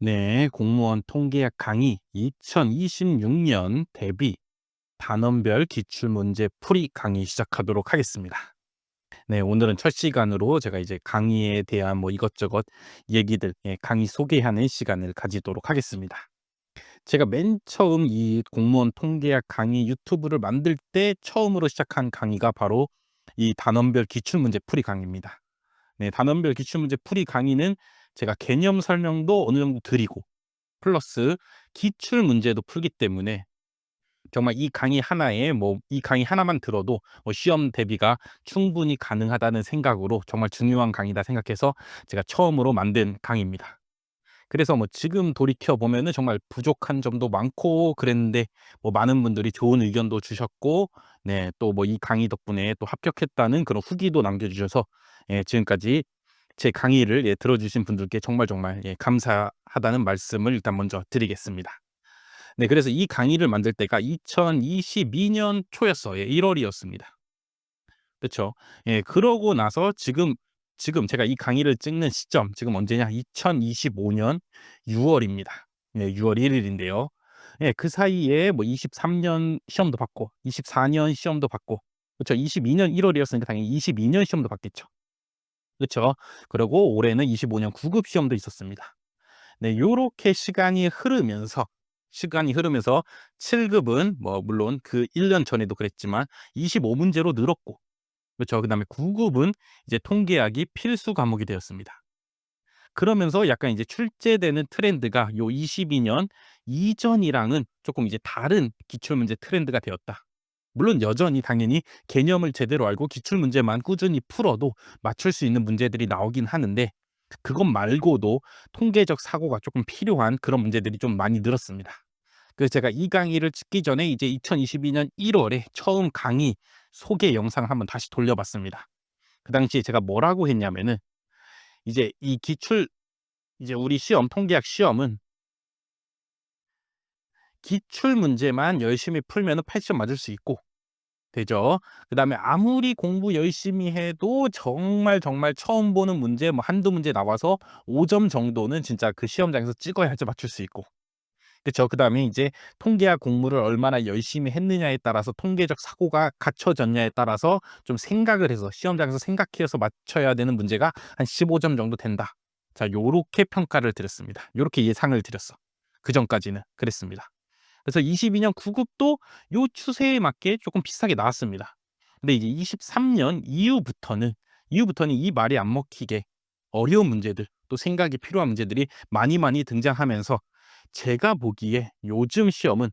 네, 공무원 통계학 강의 2026년 대비 단원별 기출문제 풀이 강의 시작하도록 하겠습니다. 네, 오늘은 첫 시간으로 제가 이제 강의에 대한 뭐 이것저것 얘기들, 강의 소개하는 시간을 가지도록 하겠습니다. 제가 맨 처음 이 공무원 통계학 강의 유튜브를 만들 때 처음으로 시작한 강의가 바로 이 단원별 기출문제 풀이 강의입니다. 네, 단원별 기출문제 풀이 강의는 제가 개념 설명도 어느 정도 드리고 플러스 기출 문제도 풀기 때문에 정말 이 강의 하나에 이 강의 하나만 들어도 시험 대비가 충분히 가능하다는 생각으로 정말 중요한 강의다 생각해서 제가 처음으로 만든 강의입니다. 그래서 지금 돌이켜 보면은 정말 부족한 점도 많고 그랬는데 많은 분들이 좋은 의견도 주셨고, 네, 또 이 강의 덕분에 또 합격했다는 그런 후기도 남겨주셔서 지금까지 제 강의를 들어주신 분들께 정말 정말 감사하다는 말씀을 일단 먼저 드리겠습니다. 네, 그래서 이 강의를 만들 때가 2022년 초였어요. 1월이었습니다. 그쵸? 그러고 나서 지금 제가 이 강의를 찍는 시점 지금 언제냐? 2025년 6월입니다. 6월 1 일인데요. 그 사이에 23년 시험도 봤고 24년 시험도 봤고, 그쵸? 22년 1월이었으니까 당연히 22년 시험도 봤겠죠. 그쵸? 그리고 올해는 25년 구급 시험도 있었습니다. 네, 요렇게 시간이 흐르면서 7 급은 물론 그 1년 전에도 그랬지만 25 문제로 늘었고, 그렇죠. 그다음에 9 급은 이제 통계학이 필수 과목이 되었습니다. 그러면서 약간 이제 출제되는 트렌드가 요 22년 이전이랑은 조금 이제 다른 기출 문제 트렌드가 되었다. 물론 여전히 당연히 개념을 제대로 알고 기출 문제만 꾸준히 풀어도 맞출 수 있는 문제들이 나오긴 하는데, 그것 말고도 통계적 사고가 조금 필요한 그런 문제들이 좀 많이 늘었습니다. 그래서 제가 이 강의를 찍기 전에 이제 2022년 1월에 처음 강의 소개 영상을 한번 다시 돌려봤습니다. 그 당시에 제가 뭐라고 했냐면은 이제 이 기출 이제 우리 시험 통계학 시험은 기출 문제만 열심히 풀면은 8점 맞을 수 있고 되죠. 그다음에 아무리 공부 열심히 해도 정말 정말 처음 보는 문제 한두 문제 나와서 5점 정도는 진짜 그 시험장에서 찍어야지 맞출 수 있고. 그쵸. 그다음에 이제 통계학 공부를 얼마나 열심히 했느냐에 따라서 통계적 사고가 갖춰졌냐에 따라서 좀 생각을 해서 시험장에서 생각해서 맞춰야 되는 문제가 한 15점 정도 된다. 자, 요렇게 평가를 드렸습니다. 요렇게 예상을 드렸어. 그전까지는 그랬습니다. 그래서 22년 9급도 요 추세에 맞게 조금 비슷하게 나왔습니다. 근데 이제 23년 이후부터는 이 말이 안 먹히게 어려운 문제들, 또 생각이 필요한 문제들이 많이 많이 등장하면서 제가 보기에 요즘 시험은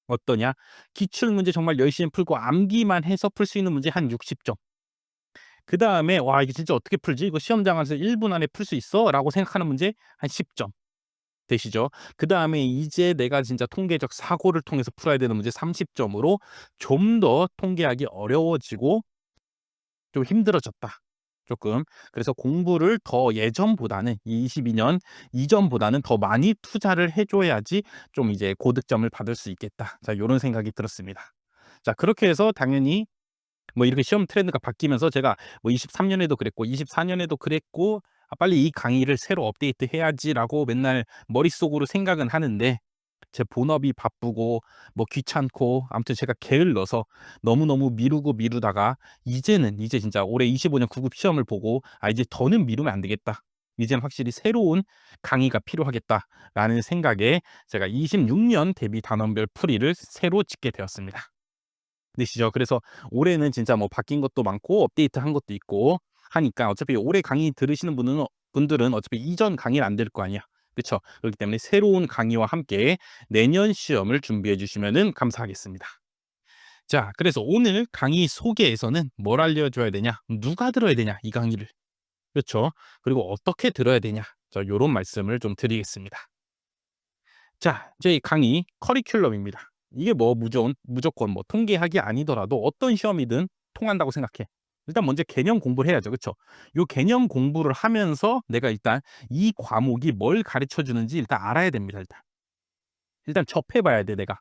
어떠냐? 기출 문제 정말 열심히 풀고 암기만 해서 풀 수 있는 문제 한 60점. 그다음에 '와, 이게 진짜 어떻게 풀지? 이거 시험장에서 1분 안에 풀 수 있어?'라고 생각하는 문제 한 10점. 되시죠? 그다음에 이제 내가 진짜 통계적 사고를 통해서 풀어야 되는 문제 30 점으로 좀 더 통계하기 어려워지고 좀 힘들어졌다. 조금. 그래서 공부를 더 예전보다는 이 22년 이전보다는 더 많이 투자를 해 줘야지 좀 이제 고득점을 받을 수 있겠다. 자, 요런 생각이 들었습니다. 자, 그렇게 해서 당연히 이렇게 시험 트렌드가 바뀌면서 제가 23 년에도 그랬고 24 년에도 그랬고 '아, 빨리 이 강의를 새로 업데이트해야지.'라고 맨날 머릿속으로 생각은 하는데, 제 본업이 바쁘고 귀찮고 아무튼 제가 게을러서 너무너무 미루고 미루다가 이제 진짜 올해 25년 9급 시험을 보고 '아, 이제 더는 미루면 안 되겠다. 이제는 확실히 새로운 강의가 필요하겠다.'라는 생각에 제가 26년 대비 단원별 풀이를 새로 짓게 되었습니다. 되시죠? 그래서 올해는 진짜 바뀐 것도 많고 업데이트한 것도 있고 하니까 어차피 올해 강의 들으시는 분들은 어차피 이전 강의는 안 들을 거 아니야. 그쵸? 그렇기 때문에 새로운 강의와 함께 내년 시험을 준비해 주시면은 감사하겠습니다. 자, 그래서 오늘 강의 소개에서는 뭘 알려줘야 되냐? 누가 들어야 되냐? 이 강의를. 그렇죠? 그리고 어떻게 들어야 되냐? 자, 요런 말씀을 좀 드리겠습니다. 자, 저희 강의 커리큘럼입니다. 이게 무조건 통계학이 아니더라도 어떤 시험이든 통한다고 생각해. 일단 먼저 개념 공부를 해야죠. 그쵸? 요 개념 공부를 하면서 내가 일단 이 과목이 뭘 가르쳐 주는지 일단 알아야 됩니다, 일단. 일단 접해 봐야 돼, 내가.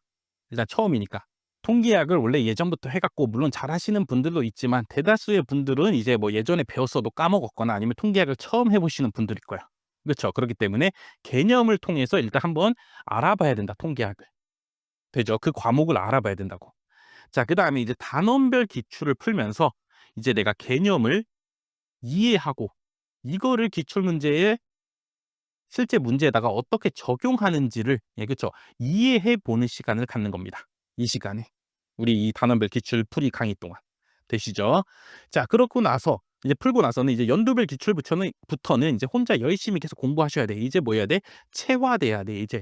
일단 처음이니까. 통계학을 원래 예전부터 해 갖고 물론 잘하시는 분들도 있지만 대다수의 분들은 이제 예전에 배웠어도 까먹었거나 아니면 통계학을 처음 해 보시는 분들일 거야. 그렇죠. 그렇기 때문에 개념을 통해서 일단 한번 알아봐야 된다, 통계학을. 되죠. 그 과목을 알아봐야 된다고. 자, 그다음에 이제 단원별 기출을 풀면서 이제 내가 개념을 이해하고 이거를 기출 문제에 실제 문제에다가 어떻게 적용하는지를, 예, 그쵸, 이해해 보는 시간을 갖는 겁니다, 이 시간에. 우리 이 단원별 기출 풀이 강의 동안. 되시죠? 자, 그렇고 나서 이제 풀고 나서는 이제 연도별 기출부터는 이제 혼자 열심히 계속 공부하셔야 돼. 이제 뭐 해야 돼? 체화돼야 돼, 이제.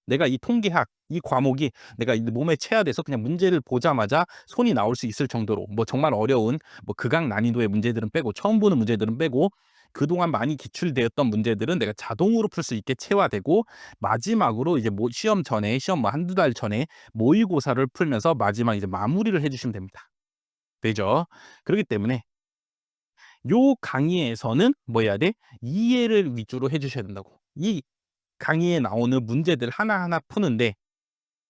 내가 이 통계학 이 과목이 내가 이 몸에 체화돼서 그냥 문제를 보자마자 손이 나올 수 있을 정도로, 뭐 정말 어려운 뭐 극악 난이도의 문제들은 빼고, 처음 보는 문제들은 빼고, 그동안 많이 기출되었던 문제들은 내가 자동으로 풀 수 있게 체화되고, 마지막으로 이제 뭐 시험 전에, 시험 뭐 한두 달 전에 모의고사를 풀면서 마지막 이제 마무리를 해 주시면 됩니다. 되죠? 그렇기 때문에 요 강의에서는 뭐 해야 돼? 이해를 위주로 해 주셔야 된다고. 이 강의에 나오는 문제들 하나하나 푸는데,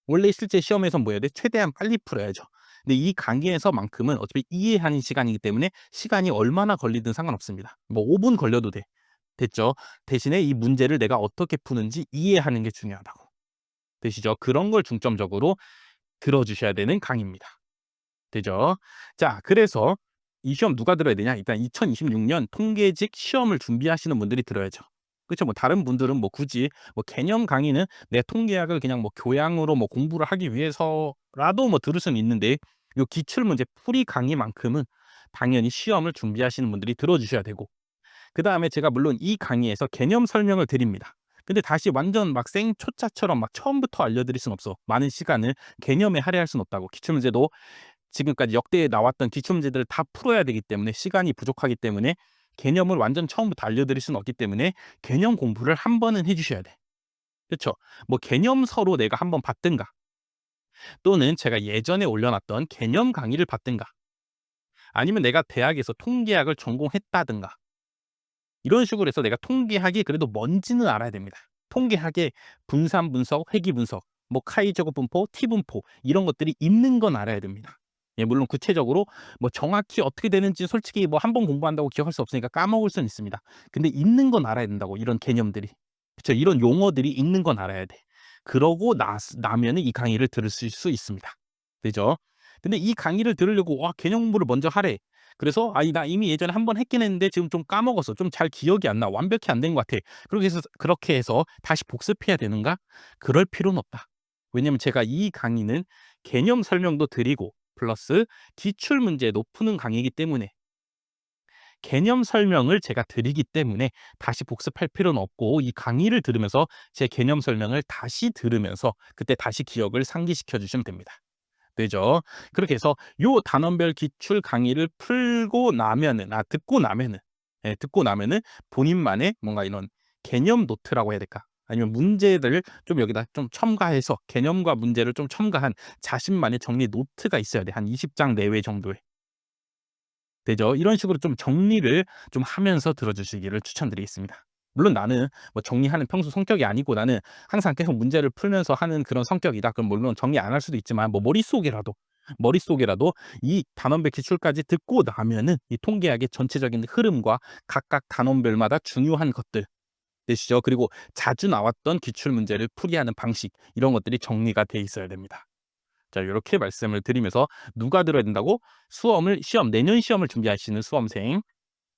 원래 실제 시험에선 뭐 해야 돼? 최대한 빨리 풀어야죠. 근데 이 강의에서만큼은 어차피 이해하는 시간이기 때문에 시간이 얼마나 걸리든 상관없습니다. 뭐 5분 걸려도 돼. 됐죠? 대신에 이 문제를 내가 어떻게 푸는지 이해하는 게 중요하다고. 되시죠? 그런 걸 중점적으로 들어주셔야 되는 강의입니다. 되죠? 자, 그래서 이 시험 누가 들어야 되냐? 일단 2026년 통계직 시험을 준비하시는 분들이 들어야죠. 그쵸? 뭐 다른 분들은 뭐 굳이 뭐 개념 강의는 내 통계학을 그냥 뭐 교양으로 뭐 공부를 하기 위해서라도 뭐 들을 수는 있는데, 요 기출 문제 풀이 강의만큼은 당연히 시험을 준비하시는 분들이 들어주셔야 되고, 그다음에 제가 물론 이 강의에서 개념 설명을 드립니다. 근데 다시 완전 막 생초짜처럼 막 처음부터 알려드릴 순 없어. 많은 시간을 개념에 할애할 순 없다고. 기출 문제도 지금까지 역대에 나왔던 기출 문제들을 다 풀어야 되기 때문에 시간이 부족하기 때문에 개념을 완전 처음부터 알려드릴 수는 없기 때문에 개념 공부를 한 번은 해 주셔야 돼. 그쵸? 뭐 개념서로 내가 한번 봤든가, 또는 제가 예전에 올려놨던 개념 강의를 봤든가, 아니면 내가 대학에서 통계학을 전공했다든가, 이런 식으로 해서 내가 통계학이 그래도 뭔지는 알아야 됩니다. 통계학의 분산 분석, 회귀 분석, 뭐 카이 제곱 분포, T 분포, 이런 것들이 있는 건 알아야 됩니다. 예, 물론 구체적으로 뭐 정확히 어떻게 되는지 솔직히 뭐 한 번 공부한다고 기억할 수 없으니까 까먹을 수는 있습니다. 근데 있는 건 알아야 된다고, 이런 개념들이. 그쵸? 이런 용어들이 있는 건 알아야 돼. 그러고 나면은 이 강의를 들을 수 있습니다. 되죠? 근데 이 강의를 들으려고 와, 개념 공부를 먼저 하래. 그래서 아이 나 이미 예전에 한 번 했긴 했는데 지금 좀 까먹었어. 좀 잘 기억이 안 나. 완벽히 안 된 것 같아. 그렇게 해서 다시 복습해야 되는가? 그럴 필요는 없다. 왜냐면 제가 이 강의는 개념 설명도 드리고 플러스 기출 문제도 푸는 강의이기 때문에, 개념 설명을 제가 드리기 때문에 다시 복습할 필요는 없고, 이 강의를 들으면서 제 개념 설명을 다시 들으면서 그때 다시 기억을 상기시켜 주시면 됩니다. 되죠? 그렇게 해서 요 단원별 기출 강의를 풀고 나면은, 듣고 나면은, 예, 듣고 나면은 본인만의 뭔가 이런 개념 노트라고 해야 될까? 아니면 문제들을 좀 여기다 좀 첨가해서 개념과 문제를 좀 첨가한 자신만의 정리 노트가 있어야 돼. 한 20장 내외 정도의. 되죠? 이런 식으로 좀 정리를 좀 하면서 들어주시기를 추천드리겠습니다. 물론 나는 뭐 정리하는 평소 성격이 아니고, 나는 항상 계속 문제를 풀면서 하는 그런 성격이다. 그럼 물론 정리 안 할 수도 있지만, 뭐 머릿속에라도 이 단원별 기출까지 듣고 나면은 이 통계학의 전체적인 흐름과 각각 단원별마다 중요한 것들 되시죠? 그리고 자주 나왔던 기출 문제를 풀이하는 방식, 이런 것들이 정리가 돼 있어야 됩니다. 자, 요렇게 말씀을 드리면서 누가 들어야 된다고? 내년 시험을 준비하시는 수험생.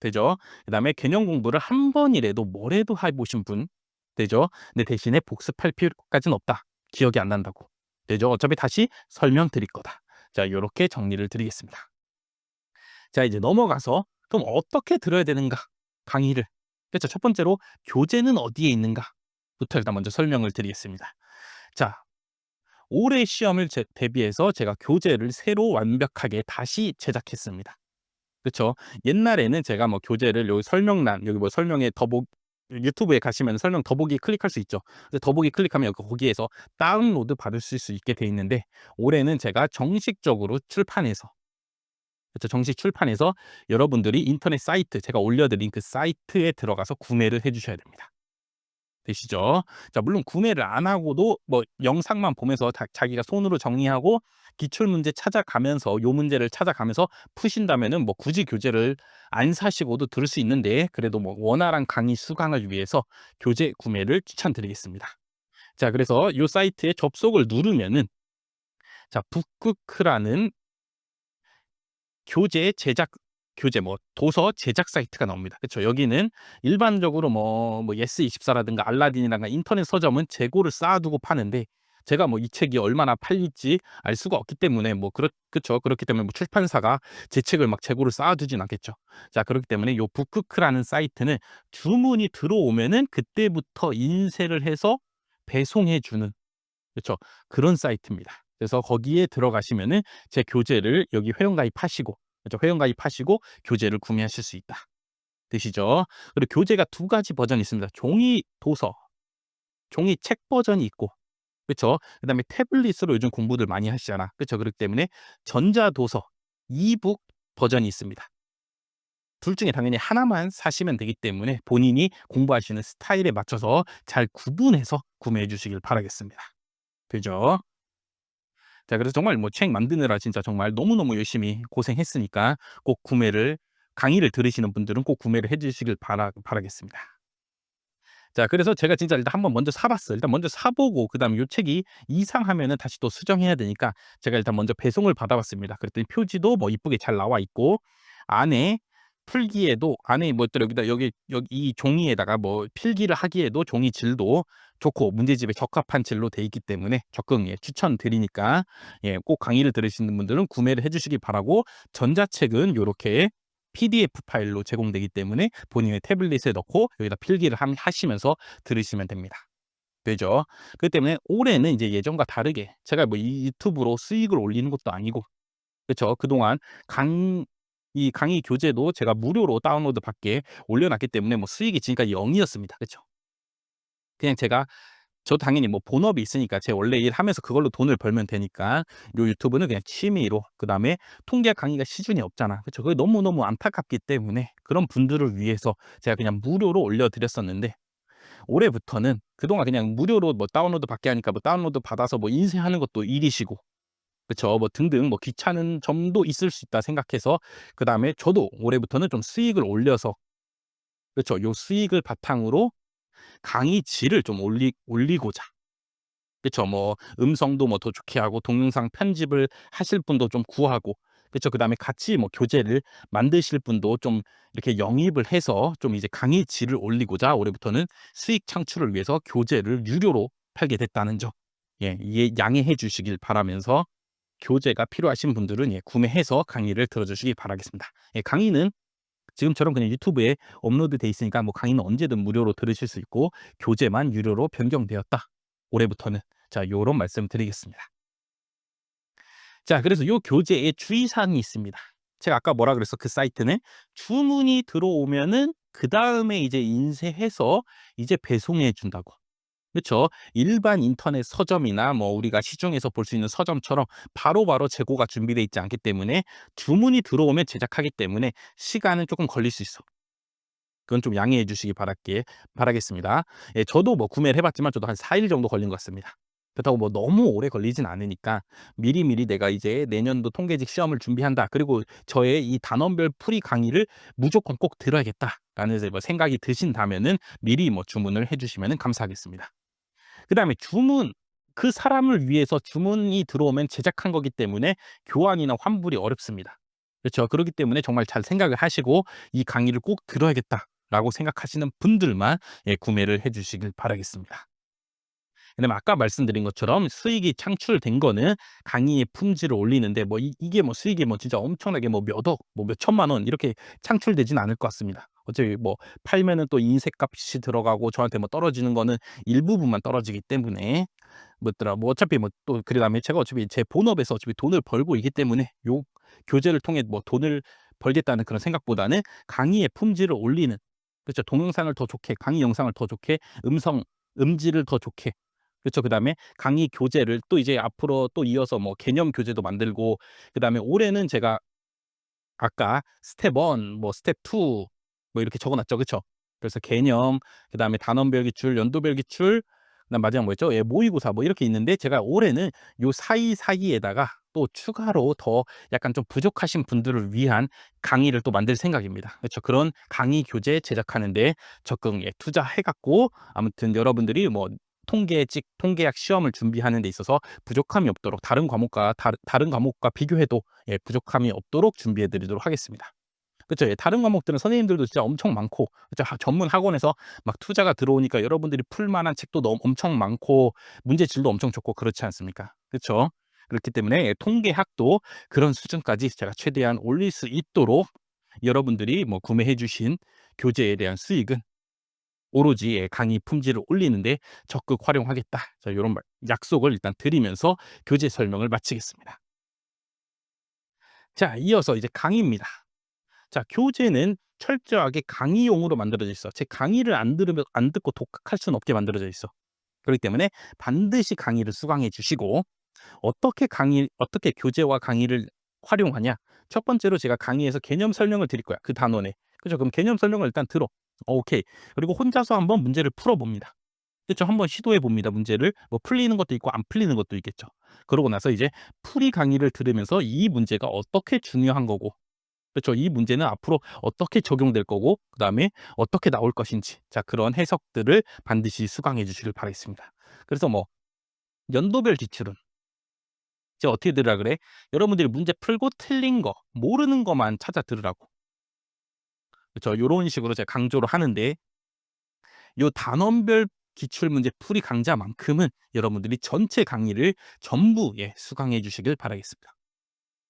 되죠? 그다음에 개념 공부를 한 번이라도 뭐래도 해 보신 분. 되죠? 근데 대신에 복습할 필요까지는 없다. 기억이 안 난다고. 되죠? 어차피 다시 설명드릴 거다. 자, 요렇게 정리를 드리겠습니다. 자, 이제 넘어가서 그럼 어떻게 들어야 되는가? 강의를. 그렇죠. 첫 번째로 교재는 어디에 있는가부터 일단 먼저 설명을 드리겠습니다. 자, 올해 시험을 대비해서 제가 교재를 새로 완벽하게 다시 제작했습니다. 그쵸. 옛날에는 제가 뭐 교재를 여기 설명란, 여기 뭐 설명에 더보기, 유튜브에 가시면 설명 더보기 클릭할 수 있죠. 근데 더보기 클릭하면 거기에서 다운로드 받을 수 있게 돼 있는데, 올해는 제가 정식적으로 출판해서, 그쵸, 정식 출판해서 여러분들이 인터넷 사이트, 제가 올려드린 그 사이트에 들어가서 구매를 해 주셔야 됩니다. 되시죠? 자 물론 구매를 안 하고도 뭐 영상만 보면서 자기가 손으로 정리하고 기출 문제 찾아가면서 요 문제를 찾아가면서 푸신다면은 뭐 굳이 교재를 안 사시고도 들을 수 있는데 그래도 뭐 원활한 강의 수강을 위해서 교재 구매를 추천드리겠습니다. 자 그래서 요 사이트에 접속을 누르면은 자 북크크라는 교재 제작 교재 뭐 도서 제작 사이트가 나옵니다. 그쵸. 여기는 일반적으로 뭐 예스24라든가 알라딘이라든가 인터넷 서점은 재고를 쌓아 두고 파는데 제가 뭐 이 책이 얼마나 팔릴지 알 수가 없기 때문에 뭐 그쵸. 그렇기 때문에 뭐 출판사가 제 책을 막 재고를 쌓아 두진 않겠죠. 자 그렇기 때문에 요 북크크라는 사이트는 주문이 들어오면은 그때부터 인쇄를 해서 배송해 주는 그쵸. 그런 사이트입니다. 그래서 거기에 들어가시면은 제 교재를 여기 회원가입하시고 그죠. 회원가입하시고 교재를 구매하실 수 있다. 되시죠? 그리고 교재가 두 가지 버전이 있습니다. 종이 도서, 종이 책 버전이 있고 그쵸. 그다음에 태블릿으로 요즘 공부들 많이 하시잖아. 그쵸. 그렇기 때문에 전자 도서, 이북 버전이 있습니다. 둘 중에 당연히 하나만 사시면 되기 때문에 본인이 공부하시는 스타일에 맞춰서 잘 구분해서 구매해 주시길 바라겠습니다. 되죠? 자 그래서 정말 뭐 책 만드느라 진짜 정말 너무너무 열심히 고생했으니까 꼭 구매를 강의를 들으시는 분들은 꼭 구매를 해 주시길 바라겠습니다. 자 그래서 제가 진짜 일단 한번 먼저 사 봤어요. 일단 먼저 사 보고 그다음에 요 책이 이상하면은 다시 또 수정해야 되니까 제가 일단 먼저 배송을 받아 봤습니다. 그랬더니 표지도 뭐 이쁘게 잘 나와 있고 안에 풀기에도 안에 뭐 또 여기다 여기 이 종이에다가 뭐 필기를 하기에도 종이 질도 좋고 문제집에 적합한 질로 돼 있기 때문에 적극 예 추천드리니까 예 꼭 강의를 들으시는 분들은 구매를 해 주시기 바라고 전자책은 요렇게 PDF 파일로 제공되기 때문에 본인의 태블릿에 넣고 여기다 필기를 하시면서 들으시면 됩니다. 되죠? 그렇기 때문에 올해는 이제 예전과 다르게 제가 뭐 이 유튜브로 수익을 올리는 것도 아니고 그쵸. 그동안 강 이 강의 교재도 제가 무료로 다운로드 받게 올려 놨기 때문에 뭐 수익이 지금까지 0 이었습니다. 그쵸. 그냥 제가 저 당연히 뭐 본업이 있으니까 제 원래 일 하면서 그걸로 돈을 벌면 되니까 요 유튜브는 그냥 취미로 그다음에 통계 강의가 시중에 없잖아. 그쵸. 그게 너무너무 안타깝기 때문에 그런 분들을 위해서 제가 그냥 무료로 올려 드렸었는데 올해부터는 그동안 그냥 무료로 뭐 다운로드 받게 하니까 뭐 다운로드 받아서 뭐 인쇄하는 것도 일이시고 그쵸. 뭐 등등 뭐 귀찮은 점도 있을 수 있다 생각해서 그다음에 저도 올해부터는 좀 수익을 올려서 그쵸. 요 수익을 바탕으로 강의 질을 좀 올리고자 그쵸. 뭐 음성도 뭐 더 좋게 하고 동영상 편집을 하실 분도 좀 구하고 그쵸. 그다음에 같이 뭐 교재를 만드실 분도 좀 이렇게 영입을 해서 좀 이제 강의 질을 올리고자 올해부터는 수익 창출을 위해서 교재를 유료로 팔게 됐다는 점 예 이해 양해해 주시길 바라면서 교재가 필요하신 분들은 예 구매해서 강의를 들어주시기 바라겠습니다. 예 강의는 지금처럼 그냥 유튜브에 업로드돼 있으니까 뭐 강의는 언제든 무료로 들으실 수 있고 교재만 유료로 변경되었다. 올해부터는. 자 요런 말씀 드리겠습니다. 자 그래서 요 교재에 주의사항이 있습니다. 제가 아까 뭐라 그랬어? 그 사이트는 주문이 들어오면은 그다음에 이제 인쇄해서 이제 배송해 준다고. 그쵸. 일반 인터넷 서점이나 뭐 우리가 시중에서 볼 수 있는 서점처럼 바로바로 재고가 준비되어 있지 않기 때문에 주문이 들어오면 제작하기 때문에 시간은 쪼끔 걸릴 수 있어. 그건 좀 양해해 주시기 바라겠습니다. 예 저도 뭐 구매를 해 봤지만 저도 한 4일 정도 걸린 것 같습니다. 그렇다고 뭐 너무 오래 걸리진 않으니까 미리미리 '내가 이제 내년도 통계직 시험을 준비한다. 그리고 저의 이 단원별 풀이 강의를 무조건 꼭 들어야겠다.'라는 이제 뭐 생각이 드신다면은 미리 뭐 주문을 해 주시면은 감사하겠습니다. 그다음에 주문 그 사람을 위해서 주문이 들어오면 제작한 거기 때문에 교환이나 환불이 어렵습니다. 그렇죠. 그렇기 때문에 정말 잘 생각을 하시고 '이 강의를 꼭 들어야겠다.'라고 생각하시는 분들만 예 구매를 해 주시길 바라겠습니다. 그다음에 아까 말씀드린 것처럼 수익이 창출된 거는 강의의 품질을 올리는데 뭐 이게 뭐 수익이 뭐 진짜 엄청나게 뭐 몇 억 뭐 몇 천만 원 이렇게 창출되진 않을 것 같습니다. 어차피 뭐 팔면은 또 인쇄값이 들어가고 저한테 뭐 떨어지는 거는 일부분만 떨어지기 때문에 뭐더라 뭐 어차피 뭐 또 그다음에 제가 어차피 제 본업에서 어차피 돈을 벌고 있기 때문에 요 교재를 통해 뭐 돈을 벌겠다는 그런 생각보다는 강의의 품질을 올리는 그렇죠. 동영상을 더 좋게 강의 영상을 더 좋게 음질을 더 좋게 그쵸. 그다음에 강의 교재를 또 이제 앞으로 또 이어서 뭐 개념 교재도 만들고 그다음에 올해는 제가 아까 스텝 1 뭐 스텝 2 뭐 이렇게 적어 놨죠. 그쵸? 그래서 개념, 그다음에 단원별 기출, 연도별 기출, 그다음 마지막 뭐였죠? 예, 모의고사 뭐 이렇게 있는데 제가 올해는 요 사이사이에다가 또 추가로 더 약간 좀 부족하신 분들을 위한 강의를 또 만들 생각입니다. 그렇죠. 그런 강의 교재 제작하는 데 적극 투자해 갖고 아무튼 여러분들이 뭐 통계학 시험을 준비하는 데 있어서 부족함이 없도록 다른 과목과 비교해도 부족함이 없도록 준비해 드리도록 하겠습니다. 그쵸. 예. 다른 과목들은 선생님들도 진짜 엄청 많고, 그쵸. 전문 학원에서 막 투자가 들어오니까 여러분들이 풀 만한 책도 너무 엄청 많고 문제 질도 엄청 좋고 그렇지 않습니까? 그쵸. 그렇기 때문에 통계학도 그런 수준까지 제가 최대한 올릴 수 있도록 여러분들이 뭐 구매해 주신 교재에 대한 수익은 오로지 강의 품질을 올리는 데 적극 활용하겠다. 자, 요런 약속을 일단 드리면서 교재 설명을 마치겠습니다. 자, 이어서 이제 강의입니다. 자, 교재는 철저하게 강의용으로 만들어져 있어. 제 강의를 안 듣고 독학할 수는 없게 만들어져 있어. 그렇기 때문에 반드시 강의를 수강해 주시고, 어떻게 교재와 강의를 활용하냐? 첫 번째로 제가 강의에서 개념 설명을 드릴 거야. 그 단원에. 그죠? 그럼 개념 설명을 일단 들어. 오케이. 그리고 혼자서 한번 문제를 풀어 봅니다. 그쵸? 한번 시도해 봅니다. 문제를. 뭐 풀리는 것도 있고 안 풀리는 것도 있겠죠. 그러고 나서 이제 풀이 강의를 들으면서 이 문제가 어떻게 중요한 거고, 그렇죠. 이 문제는 앞으로 어떻게 적용될 거고 그다음에 어떻게 나올 것인지, 자, 그런 해석들을 반드시 수강해 주시길 바라겠습니다. 그래서 뭐 연도별 기출은 이제 어떻게 들으라 그래? 여러분들이 문제 풀고 틀린 거, 모르는 것만 찾아 들으라고. 그렇죠. 요런 식으로 제가 강조를 하는데, 요 단원별 기출 문제 풀이 강좌만큼은 여러분들이 전체 강의를 전부 수강해 주시길 바라겠습니다.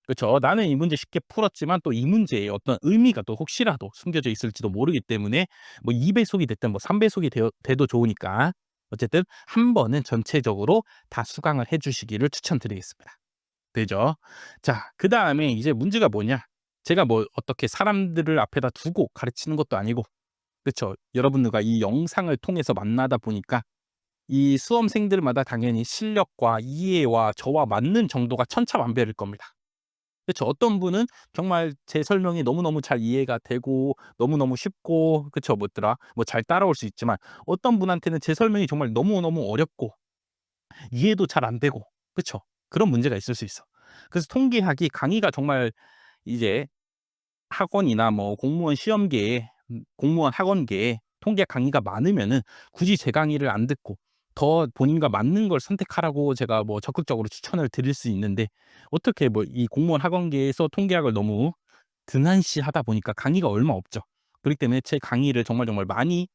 그쵸. 나는 이 문제 쉽게 풀었지만 또 이 문제에 어떤 의미가 또 혹시라도 숨겨져 있을지도 모르기 때문에 뭐 2 배속이 됐든 뭐 3 배속이 돼도 좋으니까 어쨌든 한 번은 전체적으로 다 수강을 해 주시기를 추천드리겠습니다. 되죠? 자, 그다음에 이제 문제가 뭐냐? 제가 뭐 어떻게 사람들을 앞에다 두고 가르치는 것도 아니고, 그쵸. 여러분들과 이 영상을 통해서 만나다 보니까 이 수험생들마다 당연히 실력과 이해와 저와 맞는 정도가 천차만별일 겁니다. 그쵸. 어떤 분은 정말 제 설명이 너무너무 잘 이해가 되고 너무너무 쉽고, 그쵸, 뭐더라, 뭐 잘 따라올 수 있지만 어떤 분한테는 제 설명이 정말 너무너무 어렵고 이해도 잘 안 되고, 그쵸. 그런 문제가 있을 수 있어. 그래서 통계학이 강의가 정말 이제 학원이나 뭐 공무원 시험계에 공무원 학원계에 통계학 강의가 많으면은 굳이 제 강의를 안 듣고 더 본인과 맞는 걸 선택하라고 제가 뭐 적극적으로 추천을 드릴 수 있는데, 어떻게 뭐 이 공무원 학원계에서 통계학을 너무 등한시하다 보니까 강의가 얼마 없죠. 그렇기 때문에 제 강의를 정말 많이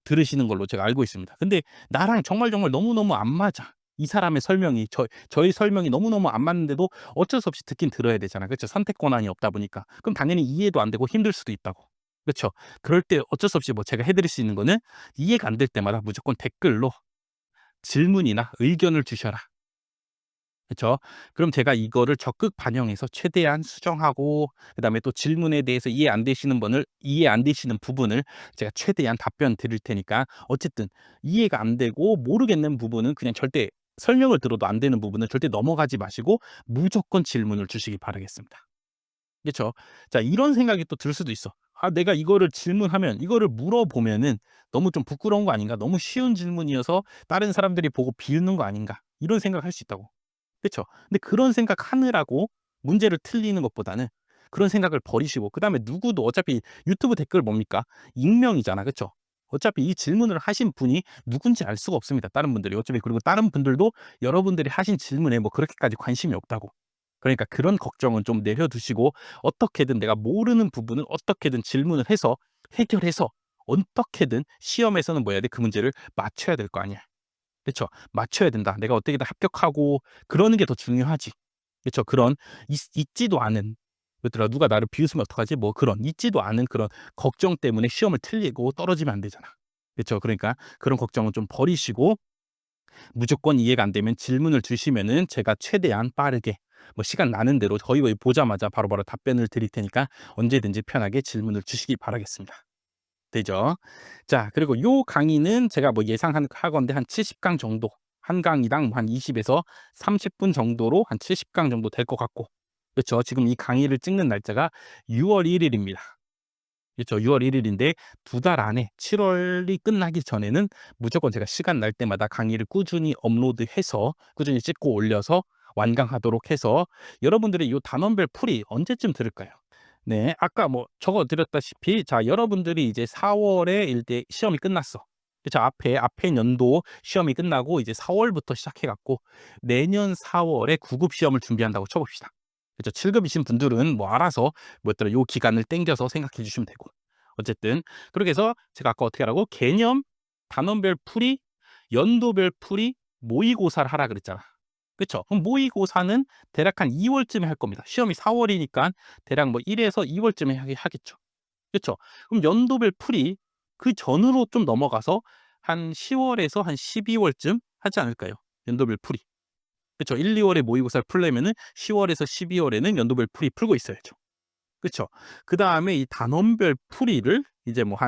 들으시는 걸로 제가 알고 있습니다. 근데 나랑 정말 너무너무 안 맞아. 이 사람의 설명이 저의 설명이 너무너무 안 맞는데도 어쩔 수 없이 듣긴 들어야 되잖아. 그쵸? 선택 권한이 없다 보니까. 그럼 당연히 이해도 안 되고 힘들 수도 있다고. 그쵸? 그럴 때 어쩔 수 없이 뭐 제가 해 드릴 수 있는 거는 이해가 안 될 때마다 무조건 댓글로 질문이나 의견을 주셔라. 그쵸? 그럼 제가 이거를 적극 반영해서 최대한 수정하고, 그다음에 또 질문에 대해서 이해 안 되시는 부분을 제가 최대한 답변 드릴 테니까, 어쨌든 이해가 안 되고 모르겠는 부분은 그냥 절대, 설명을 들어도 안 되는 부분은 절대 넘어가지 마시고 무조건 질문을 주시기 바라겠습니다. 그쵸? 자, 이런 생각이 또 들 수도 있어. '아, 내가 이거를 물어보면은 너무 좀 부끄러운 거 아닌가? 너무 쉬운 질문이어서 다른 사람들이 보고 비웃는 거 아닌가?' 이런 생각할 수 있다고. 그쵸. 근데 그런 생각하느라고 문제를 틀리는 것보다는 그런 생각을 버리시고, 그다음에 누구도 어차피 유튜브 댓글 뭡니까? 익명이잖아. 그쵸? 어차피 이 질문을 하신 분이 누군지 알 수가 없습니다, 다른 분들이. 어차피 그리고 다른 분들도 여러분들이 하신 질문에 뭐 그렇게까지 관심이 없다고. 그러니까 그런 걱정은 좀 내려두시고, 어떻게든 내가 모르는 부분은 어떻게든 질문을 해서 해결해서 어떻게든 시험에서는 뭐 해야 돼? 그 문제를 맞춰야 될 거 아니야. 그쵸. 맞춰야 된다. 내가 어떻게든 합격하고 그러는 게 더 중요하지. 그쵸. 그런 있지도 않은, 그더라, 누가 나를 비웃으면 어떡하지? 뭐 그런 있지도 않은 그런 걱정 때문에 시험을 틀리고 떨어지면 안 되잖아. 그쵸. 그러니까 그런 걱정은 좀 버리시고, 무조건 이해가 안 되면 질문을 주시면은 제가 최대한 빠르게 뭐 시간 나는 대로 거의 보자마자 바로바로 답변을 드릴 테니까 언제든지 편하게 질문을 주시기 바라겠습니다. 되죠? 자, 그리고 요 강의는 제가 뭐 예상한 하건데 한 70강 정도, 한 강의당 한 20 에서 30분 정도로 한 70강 정도 될 것 같고, 그쵸. 지금 이 강의를 찍는 날짜가 6월 1 일입니다. 그렇죠. 6월 1 일인데 2달 안에 7 월이 끝나기 전에는 무조건 제가 시간 날 때마다 강의를 꾸준히 업로드해서 꾸준히 찍고 올려서 완강하도록 해서 여러분들의 요 단원별 풀이 언제쯤 들을까요? 네. 아까 뭐 적어 드렸다시피 자 여러분들이 이제 4 월에 일대 시험이 끝났어. 그쵸. 앞에 연도 시험이 끝나고 이제 4 월부터 시작해 갖고 내년 4 월에 9급 시험을 준비한다고 쳐 봅시다. 그죠. 7 급이신 분들은 뭐 알아서 뭐였더라 요 기간을 땡겨서 생각해 주시면 되고. 어쨌든 그렇게 해서 제가 아까 어떻게 하라고 개념, 단원별 풀이, 연도별 풀이, 모의고사를 하라 그랬잖아. 그쵸. 그럼 모의고사는 대략 한 2 월쯤에 할 겁니다. 시험이 4 월이니까 대략 뭐 1 에서 2 월쯤에 하겠죠. 그쵸. 그럼 연도별 풀이 그 전으로 좀 넘어가서 한 10 월에서 한 12 월쯤 하지 않을까요? 연도별 풀이. 그쵸. 1-2 월에 모의고사를 풀려면은 10 월에서 12 월에는 연도별 풀이 풀고 있어야죠. 그쵸. 그다음에 이 단원별 풀이를 이제 뭐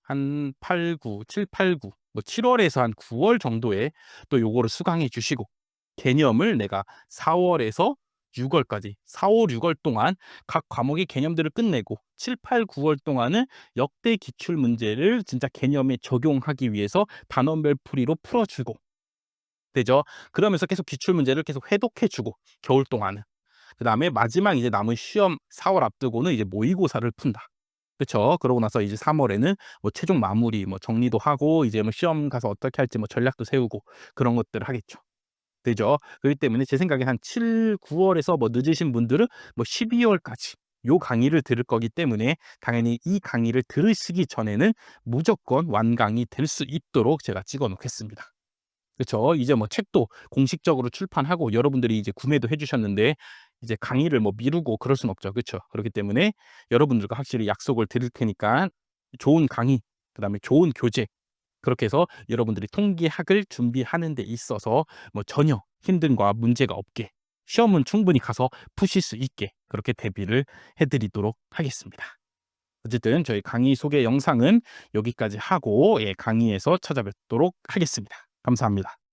한 8, 9, 7, 8, 9 뭐 7 월에서 한 9월 정도에 또 요거를 수강해 주시고 개념을 내가 4 월에서 6 월까지 4, 5, 6월 동안 각 과목의 개념들을 끝내고 7, 8, 9월 동안은 역대 기출 문제를 진짜 개념에 적용하기 위해서 단원별 풀이로 풀어 주고 되죠. 그러면서 계속 기출 문제를 계속 회독해 주고 겨울 동안은. 그다음에 마지막 이제 남은 시험 4월 앞두고는 이제 모의고사를 푼다. 그쵸. 그러고 나서 이제 3 월에는 뭐 최종 마무리 뭐 정리도 하고 이제 뭐 시험 가서 어떻게 할지 뭐 전략도 세우고 그런 것들을 하겠죠. 되죠. 그렇기 때문에 제 생각에 한 7-9 월에서 뭐 늦으신 분들은 뭐 12 월까지 요 강의를 들을 거기 때문에 당연히 이 강의를 들으시기 전에는 무조건 완강이 될 수 있도록 제가 찍어 놓겠습니다. 그쵸. 이제 뭐 책도 공식적으로 출판하고 여러분들이 이제 구매도 해 주셨는데 이제 강의를 뭐 미루고 그럴 순 없죠. 그쵸. 그렇기 때문에 여러분들과 확실히 약속을 드릴 테니까 좋은 강의 그다음에 좋은 교재 그렇게 해서 여러분들이 통계학을 준비하는 데 있어서 뭐 전혀 힘듦과 문제가 없게 시험은 충분히 가서 푸실 수 있게 그렇게 대비를 해 드리도록 하겠습니다. 어쨌든 저희 강의 소개 영상은 여기까지 하고 예 강의에서 찾아뵙도록 하겠습니다. 감사합니다.